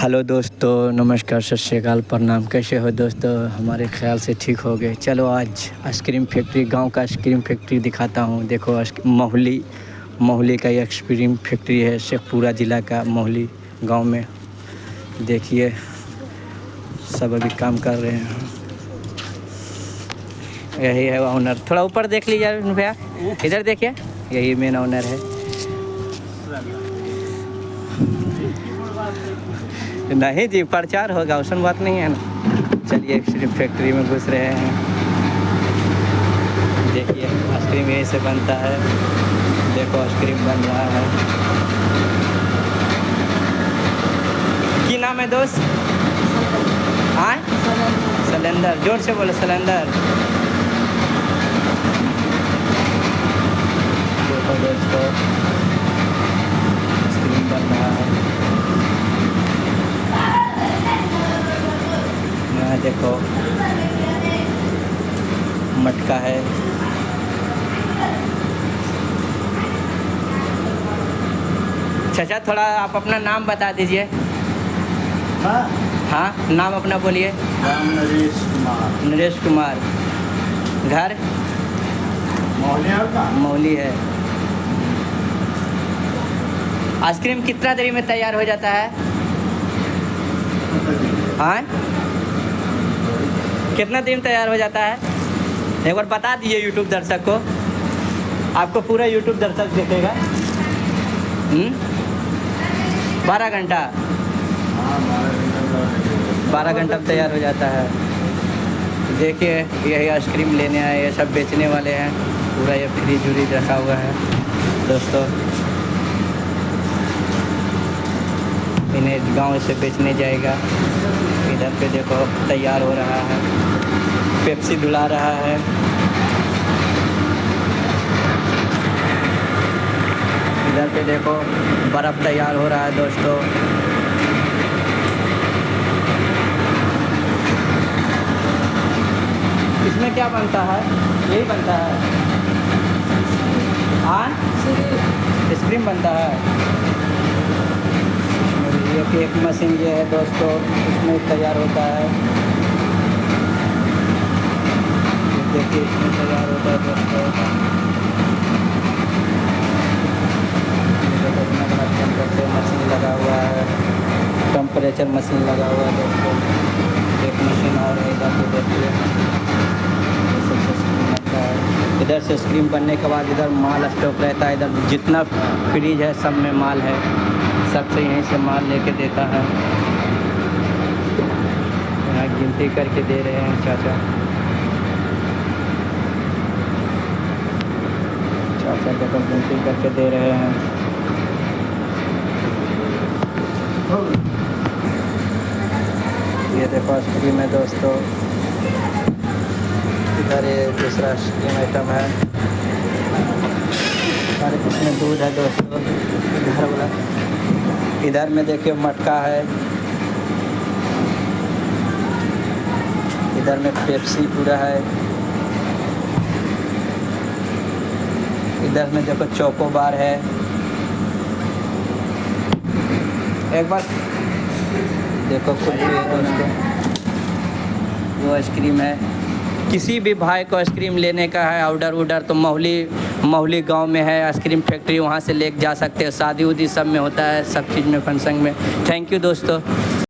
Hello दोस्तों, नमस्कार, सत श्री अकाल, प्रणाम। कैसे हो दोस्तों? हमारे ख्याल से ठीक हो गए। चलो आज आइसक्रीम फैक्ट्री, गांव का आइसक्रीम फैक्ट्री दिखाता हूं। देखो मोहली का ये आइसक्रीम फैक्ट्री है, शेखपुरा ज़िला का मोहली गांव में। देखिए सब अभी काम कर रहे हैं। यही है ऑनर। थोड़ा ऊपर देख लीजिए भैया, इधर देखिए, यही मेन ऑनर है। नहीं जी, प्रचार होगा, उसमें बात नहीं है ना। चलिए आइसक्रीम फैक्ट्री में घुस रहे हैं। देखिए आइसक्रीम यहीं से बनता है। देखो आइसक्रीम बन रहा है। की नाम है दोस्त? हाँ, सिलेंडर। जोर से बोलो, सिलेंडर। देखो दोस्तों आइसक्रीम बन रहा है। यहाँ देखो मटका है। चाचा थोड़ा आप अपना नाम बता दीजिए। हाँ, नाम अपना बोलिए। नाम नरेश कुमार। घर मौली है। आइसक्रीम कितना देरी में तैयार हो जाता है? हाँ, कितना दिन तैयार हो जाता है? एक बार बता दीजिए यूट्यूब दर्शक को। आपको पूरा यूट्यूब दर्शक देखेगा। 12 घंटा। 12 घंटा में तैयार हो जाता है। देखिए यही आइसक्रीम लेने आए, ये सब बेचने वाले हैं। पूरा ये फ्रिज व्रिज रखा हुआ है दोस्तों। इन्हें गांव से बेचने जाएगा। इधर पे देखो तैयार हो रहा है, पेप्सी धुला रहा है। इधर पे देखो बर्फ़ तैयार हो रहा है दोस्तों। इसमें क्या बनता है? यही बनता है। हाँ, आइसक्रीम बनता है। एक मशीन ये है दोस्तों, इसमें तैयार होता है। देखिए इसमें तैयार होता है दोस्तों। इतना बड़ा टेम्परेचर मशीन लगा हुआ है, टेम्परेचर मशीन लगा हुआ है दोस्तों। एक मशीन और है इधर पे देखिए। इधर से आइसक्रीम बनने के बाद इधर माल स्टॉक रहता है। इधर जितना फ्रिज है सब में माल है, सबसे यहीं से माल लेके देता है। यहाँ गिनती करके दे रहे हैं चाचा देखो गिनती करके दे रहे हैं। ये देखो आइसक्रीम है दोस्तों। इधर ये दूसरा आइसक्रीम आइटम है। और इसमें दूध है दोस्तों। इधर वाला, इधर में देखिए मटका है। इधर में पेप्सी पूरा है। इधर में देखो चोको बार है। एक बार देखो कुल्फी है दोस्तों। वो आइसक्रीम है। किसी भी भाई को आइसक्रीम लेने का है ऑर्डर तो मोहली गांव में है आइसक्रीम फैक्ट्री, वहां से ले जा सकते हैं। शादी उदी सब में होता है, सब चीज़ में, फंक्शन में। थैंक यू दोस्तों।